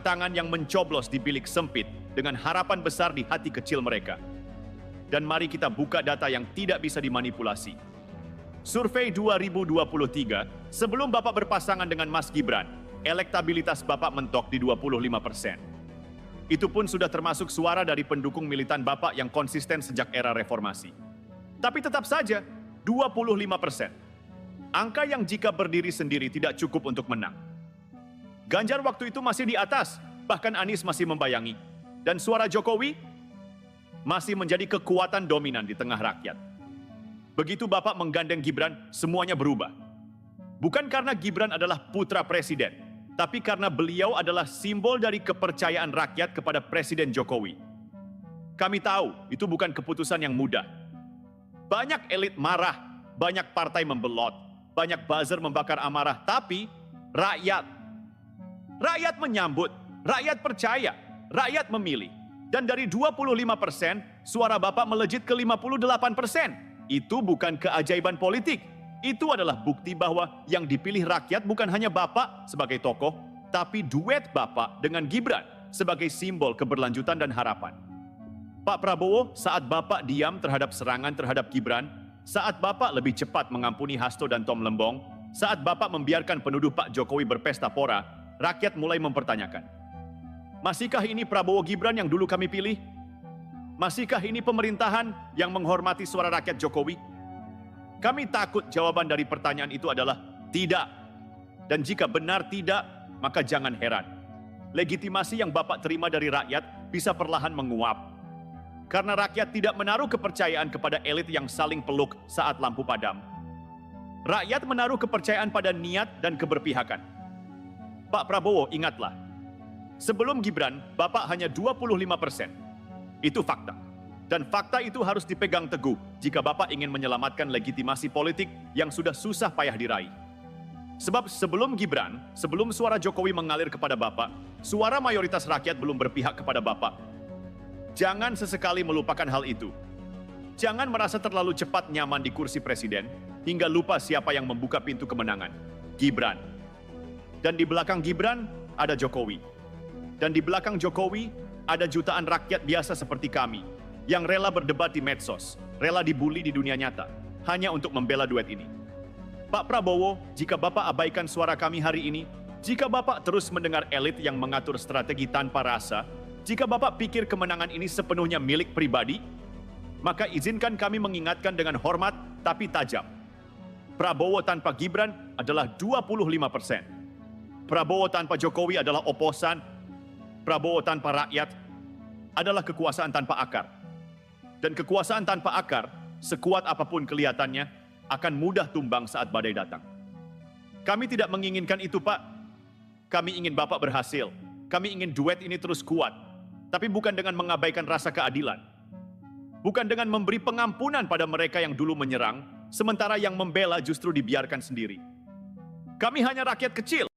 tangan yang mencoblos di bilik sempit dengan harapan besar di hati kecil mereka. Dan mari kita buka data yang tidak bisa dimanipulasi. Survei 2023, sebelum Bapak berpasangan dengan Mas Gibran, elektabilitas Bapak mentok di 25%. Itu pun sudah termasuk suara dari pendukung militan Bapak yang konsisten sejak era reformasi. Tapi tetap saja, 25%. Angka yang jika berdiri sendiri tidak cukup untuk menang. Ganjar waktu itu masih di atas, bahkan Anies masih membayangi. Dan suara Jokowi masih menjadi kekuatan dominan di tengah rakyat. Begitu Bapak menggandeng Gibran, semuanya berubah. Bukan karena Gibran adalah putra presiden, tapi karena beliau adalah simbol dari kepercayaan rakyat kepada Presiden Jokowi. Kami tahu itu bukan keputusan yang mudah. Banyak elit marah, banyak partai membelot, banyak buzzer membakar amarah, tapi rakyat menyambut, rakyat percaya, rakyat memilih. Dan dari 25%, suara Bapak melejit ke 58%. Itu bukan keajaiban politik. Itu adalah bukti bahwa yang dipilih rakyat bukan hanya Bapak sebagai tokoh, tapi duet Bapak dengan Gibran sebagai simbol keberlanjutan dan harapan. Pak Prabowo, saat Bapak diam terhadap serangan terhadap Gibran, saat Bapak lebih cepat mengampuni Hasto dan Tom Lembong, saat Bapak membiarkan penuduh Pak Jokowi berpesta pora, rakyat mulai mempertanyakan. Masihkah ini Prabowo Gibran yang dulu kami pilih? Masihkah ini pemerintahan yang menghormati suara rakyat Jokowi? Kami takut jawaban dari pertanyaan itu adalah tidak. Dan jika benar tidak, maka jangan heran. Legitimasi yang Bapak terima dari rakyat bisa perlahan menguap. Karena rakyat tidak menaruh kepercayaan kepada elit yang saling peluk saat lampu padam. Rakyat menaruh kepercayaan pada niat dan keberpihakan. Pak Prabowo, ingatlah, sebelum Gibran, Bapak hanya 25%. Itu fakta. Dan fakta itu harus dipegang teguh jika Bapak ingin menyelamatkan legitimasi politik yang sudah susah payah diraih. Sebab sebelum Gibran, sebelum suara Jokowi mengalir kepada Bapak, suara mayoritas rakyat belum berpihak kepada Bapak. Jangan sesekali melupakan hal itu. Jangan merasa terlalu cepat nyaman di kursi presiden, hingga lupa siapa yang membuka pintu kemenangan. Gibran. Dan di belakang Gibran, ada Jokowi. Dan di belakang Jokowi, ada jutaan rakyat biasa seperti kami, yang rela berdebat di medsos, rela dibully di dunia nyata, hanya untuk membela duet ini. Pak Prabowo, jika Bapak abaikan suara kami hari ini, jika Bapak terus mendengar elit yang mengatur strategi tanpa rasa, jika Bapak pikir kemenangan ini sepenuhnya milik pribadi, maka izinkan kami mengingatkan dengan hormat tapi tajam. Prabowo tanpa Gibran adalah 25%. Prabowo tanpa Jokowi adalah oposan. Prabowo tanpa rakyat adalah kekuasaan tanpa akar. Dan kekuasaan tanpa akar, sekuat apapun kelihatannya, akan mudah tumbang saat badai datang. Kami tidak menginginkan itu, Pak. Kami ingin Bapak berhasil. Kami ingin duet ini terus kuat. Tapi bukan dengan mengabaikan rasa keadilan. Bukan dengan memberi pengampunan pada mereka yang dulu menyerang, sementara yang membela justru dibiarkan sendiri. Kami hanya rakyat kecil.